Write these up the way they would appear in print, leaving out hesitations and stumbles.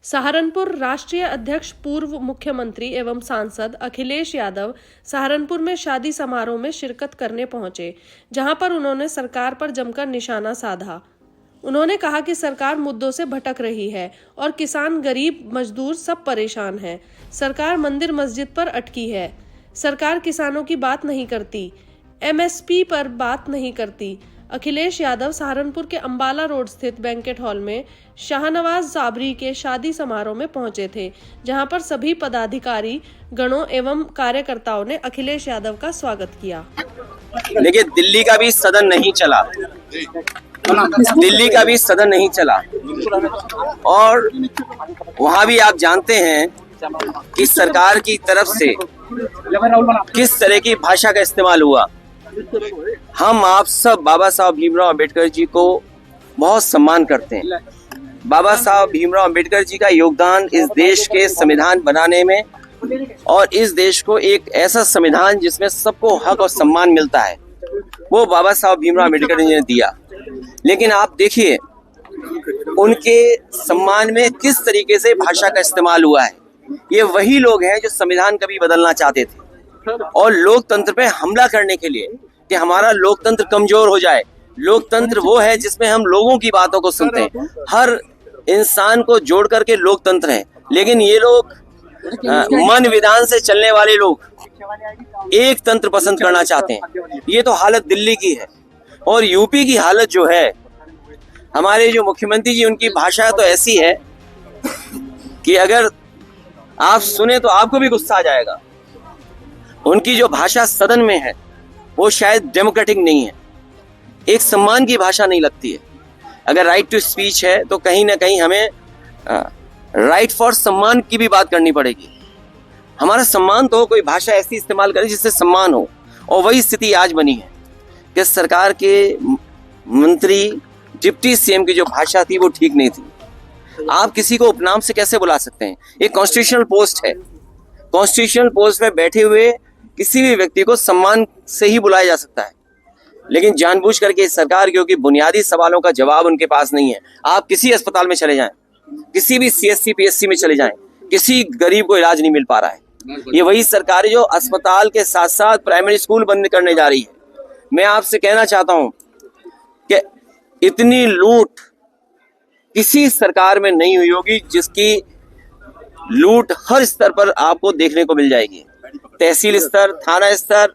सहारनपुर राष्ट्रीय अध्यक्ष पूर्व मुख्यमंत्री एवं सांसद अखिलेश यादव सहारनपुर में शादी समारोह में शिरकत करने पहुंचे, जहां पर उन्होंने सरकार पर जमकर निशाना साधा। उन्होंने कहा कि सरकार मुद्दों से भटक रही है और किसान, गरीब, मजदूर सब परेशान हैं। सरकार मंदिर मस्जिद पर अटकी है। सरकार किसानों की बात नहीं करती, एमएसपी पर बात नहीं करती। अखिलेश यादव सहारनपुर के अंबाला रोड स्थित बैंकेट हॉल में शाहनवाज साबरी के शादी समारोह में पहुंचे थे, जहां पर सभी पदाधिकारी गणों एवं कार्यकर्ताओं ने अखिलेश यादव का स्वागत किया। देखिए, दिल्ली का भी सदन नहीं चला, दिल्ली का भी सदन नहीं चला और वहां भी आप जानते हैं कि सरकार की तरफ से किस तरह की भाषा का इस्तेमाल हुआ। हम आप सब बाबा साहब भीमराव अंबेडकर जी को बहुत सम्मान करते हैं। बाबा साहब भीमराव अंबेडकर जी का योगदान इस देश के संविधान बनाने में और इस देश को एक ऐसा संविधान जिसमें सबको हक और सम्मान मिलता है, वो बाबा साहब भीमराव अंबेडकर जी ने दिया। लेकिन आप देखिए उनके सम्मान में किस तरीके से भाषा का इस्तेमाल हुआ है। ये वही लोग हैं जो संविधान कभी बदलना चाहते थे और लोकतंत्र पे हमला करने के लिए कि हमारा लोकतंत्र कमजोर हो जाए। लोकतंत्र वो है जिसमें हम लोगों की बातों को सुनते हैं, हर इंसान को जोड़ करके लोकतंत्र है। लेकिन ये लोग मन विधान से चलने वाले लोग एक तंत्र पसंद करना चाहते हैं। ये तो हालत दिल्ली की है। और यूपी की हालत जो है, हमारे जो मुख्यमंत्री जी, उनकी भाषा तो ऐसी है कि अगर आप सुने तो आपको भी गुस्सा आ जाएगा। उनकी जो भाषा सदन में है वो शायद डेमोक्रेटिक नहीं है, एक सम्मान की भाषा नहीं लगती है। अगर राइट टू स्पीच है तो कहीं ना कहीं हमें राइट फॉर सम्मान की भी बात करनी पड़ेगी। हमारा सम्मान तो कोई भाषा ऐसी इस्तेमाल करे जिससे सम्मान हो, और वही स्थिति आज बनी है कि सरकार के मंत्री, डिप्टी सीएम की जो भाषा थी वो ठीक नहीं थी। आप किसी को उपनाम से कैसे बुला सकते हैं? एक कॉन्स्टिट्यूशनल पोस्ट है, कॉन्स्टिट्यूशनल पोस्ट में बैठे हुए किसी भी व्यक्ति को सम्मान से ही बुलाया जा सकता है। लेकिन जानबूझ करके सरकार, क्योंकि बुनियादी सवालों का जवाब उनके पास नहीं है। आप किसी अस्पताल में चले जाएं, किसी भी सीएससी पीएससी में चले जाएं, किसी गरीब को इलाज नहीं मिल पा रहा है। ये वही सरकार है जो अस्पताल के साथ साथ प्राइमरी स्कूल बंद करने जा रही है। मैं आपसे कहना चाहता हूं कि इतनी लूट किसी सरकार में नहीं हुई होगी जिसकी लूट हर स्तर पर आपको देखने को मिल जाएगी। तहसील स्तर, थाना स्तर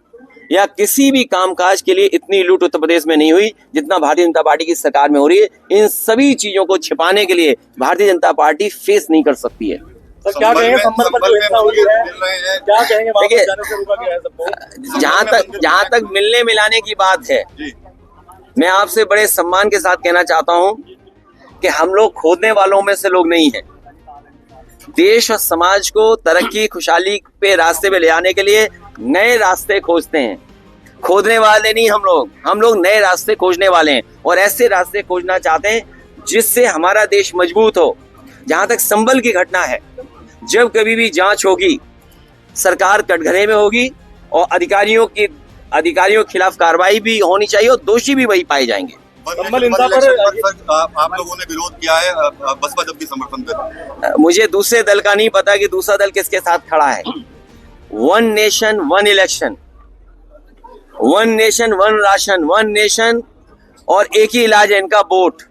या किसी भी कामकाज के लिए इतनी लूट उत्तर प्रदेश में नहीं हुई जितना भारतीय जनता पार्टी की सरकार में हो रही है। इन सभी चीजों को छिपाने के लिए भारतीय जनता पार्टी फेस नहीं कर सकती है। तो क्या कहेंगे संबल पर जो इतना हुई है, क्या कहेंगे? देखिए, जहां तक मिलने मिलाने की बात है, मैं आपसे बड़े सम्मान के साथ कहना चाहता हूं कि हम लोग खोदने वालों में से लोग नहीं हैं। देश और समाज को तरक्की, खुशहाली पे रास्ते पे ले आने के लिए नए रास्ते खोजते हैं, खोदने वाले नहीं हम लोग नए रास्ते खोजने वाले हैं और ऐसे रास्ते खोजना चाहते हैं जिससे हमारा देश मजबूत हो। जहां तक संबल की घटना है, जब कभी भी जांच होगी, सरकार कटघरे में होगी और अधिकारियों के खिलाफ कार्रवाई भी होनी चाहिए और दोषी भी वही पाए जाएंगे। संबल इंसा पर आप लोगों ने विरोध किया है, बसपा जब भी समर्थन कर। मुझे दूसरे दल का नहीं पता कि दूसरा दल किसके साथ खड़ा है। One nation one election, one nation one ration, one nation और एक ही इलाज है इनका, वोट।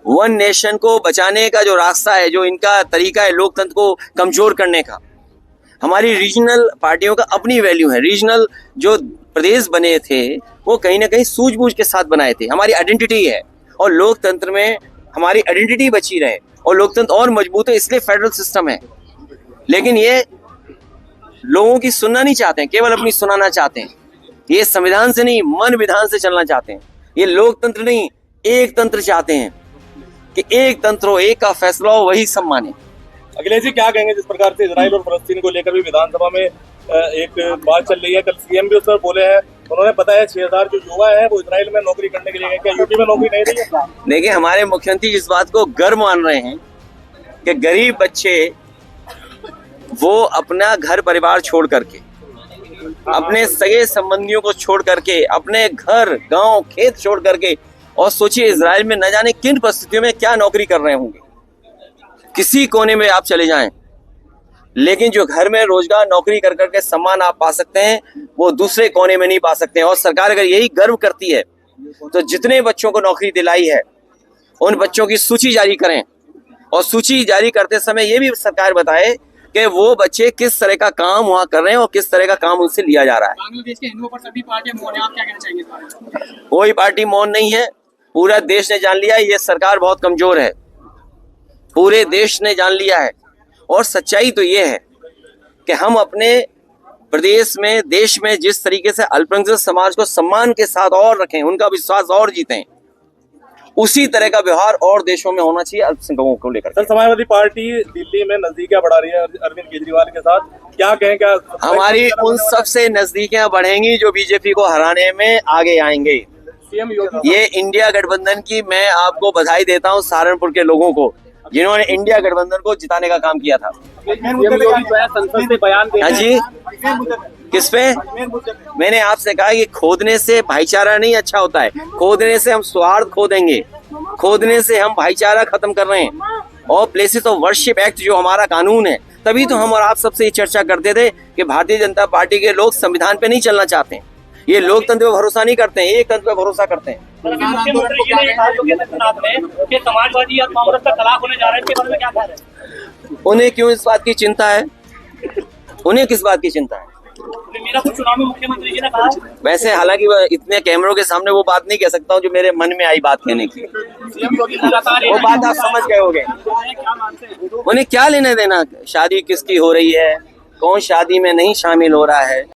वन नेशन को बचाने का जो रास्ता है, जो इनका तरीका है लोकतंत्र को कमजोर करने का। हमारी रीजनल पार्टियों का अपनी वैल्यू है। रीजनल जो प्रदेश बने थे वो कहीं ना कहीं सूझबूझ के साथ बनाए थे। हमारी आइडेंटिटी है और लोकतंत्र में हमारी आइडेंटिटी बची रहे और लोकतंत्र और मजबूत है, इसलिए फेडरल सिस्टम है। लेकिन ये लोगों की सुनना नहीं चाहते हैं, केवल अपनी सुनाना चाहते हैं। ये संविधान से नहीं, मन विधान से चलना चाहते हैं। ये लोकतंत्र नहीं, एक तंत्र चाहते हैं कि एक तंत्र हो, एक का फैसला हो, वही सब माने। अखिलेश जी, क्या कहेंगे जिस प्रकार से इजराइल और फलस्तीन को लेकर भी विधानसभा में एक बात चल रही है? कल सीएम भी उस पर बोले हैं, उन्होंने बताया 6000 जो युवा है वो इजराइल में नौकरी करने के लिए गए। क्या यूपी में नौकरी नहीं रही है? देखिए, हमारे मुख्यमंत्री इस बात को गर्व मान रहे हैं कि गरीब बच्चे वो अपना घर परिवार छोड़ करके, अपने सगे संबंधियों को छोड़ करके, अपने घर, गांव, खेत छोड़ करके, और सोचिए इजराइल में न जाने किन परिस्थितियों में क्या नौकरी कर रहे होंगे। किसी कोने में आप चले जाएं, लेकिन जो घर में रोजगार नौकरी कर करके सम्मान आप पा सकते हैं वो दूसरे कोने में नहीं पा सकते हैं। और सरकार अगर यही गर्व करती है तो जितने बच्चों को नौकरी दिलाई है उन बच्चों की सूची जारी करें, और सूची जारी करते समय ये भी सरकार बताए कि वो बच्चे किस तरह का काम वहाँ कर रहे हैं और किस तरह का काम उनसे लिया जा रहा है। बांग्लादेश के हिंदुओं पर सभी पार्टियां मौन है, आप क्या कहना चाहेंगे इस बारे में? कोई पार्टी मौन नहीं है, पूरा देश ने जान लिया है ये सरकार बहुत कमजोर है, पूरे देश ने जान लिया है। और सच्चाई तो ये है कि हम अपने प्रदेश में, देश में जिस तरीके से अल्पसंख्यक समाज को सम्मान के साथ और रखें, उनका विश्वास और जीतें, उसी तरह का व्यवहार और देशों में होना चाहिए अल्पसंख्यकों को लेकर। सर, समाजवादी पार्टी दिल्ली में नजदीकियां बढ़ा रही है अरविंद केजरीवाल के साथ, क्या कहें? क्या हमारी उन सबसे नजदीकियां बढ़ेंगी जो बीजेपी को हराने में आगे आएंगे। सीएम योगी ये इंडिया गठबंधन की मैं आपको बधाई देता हूं, सहारनपुर के लोगों को जिन्होंने इंडिया गठबंधन को जिताने का काम किया था। सीएम योगी जो है संसद से बयान दे हाँ जी, किस पे? मैंने आपसे कहा कि खोदने से भाईचारा नहीं अच्छा होता है, खोदने से हम सौहार्द खो देंगे, खोदने से हम भाईचारा खत्म कर रहे हैं। और प्लेसेस ऑफ वर्शिप एक्ट जो हमारा कानून है, तभी तो हम और आप सबसे ये चर्चा करते थे कि भारतीय जनता पार्टी के लोग संविधान पे नहीं चलना चाहते हैं, ये लोकतंत्र पे भरोसा नहीं करते हैं, एक तंत्र पे भरोसा करते हैं। मुख्यमंत्री जी ने कहा कि समाजवादी और कांग्रेस का तलाक होने जा रहा है, इसके बारे में क्या कह रहे हैं? उन्हें क्यों इस बात की चिंता है? उन्हें किस बात की चिंता है? मेरा कुछ चुनाव में मुख्यमंत्री जी ने कहा। वैसे हालांकि इतने कैमरों के सामने वो बात नहीं कह सकता हूँ जो मेरे मन में आई बात कहने की, सीएम योगी लगातार वो बात आप समझ गए होंगे। क्या मानते हैं? उन्हें क्या लेने देना शादी किसकी हो रही है, कौन शादी में नहीं शामिल हो रहा है।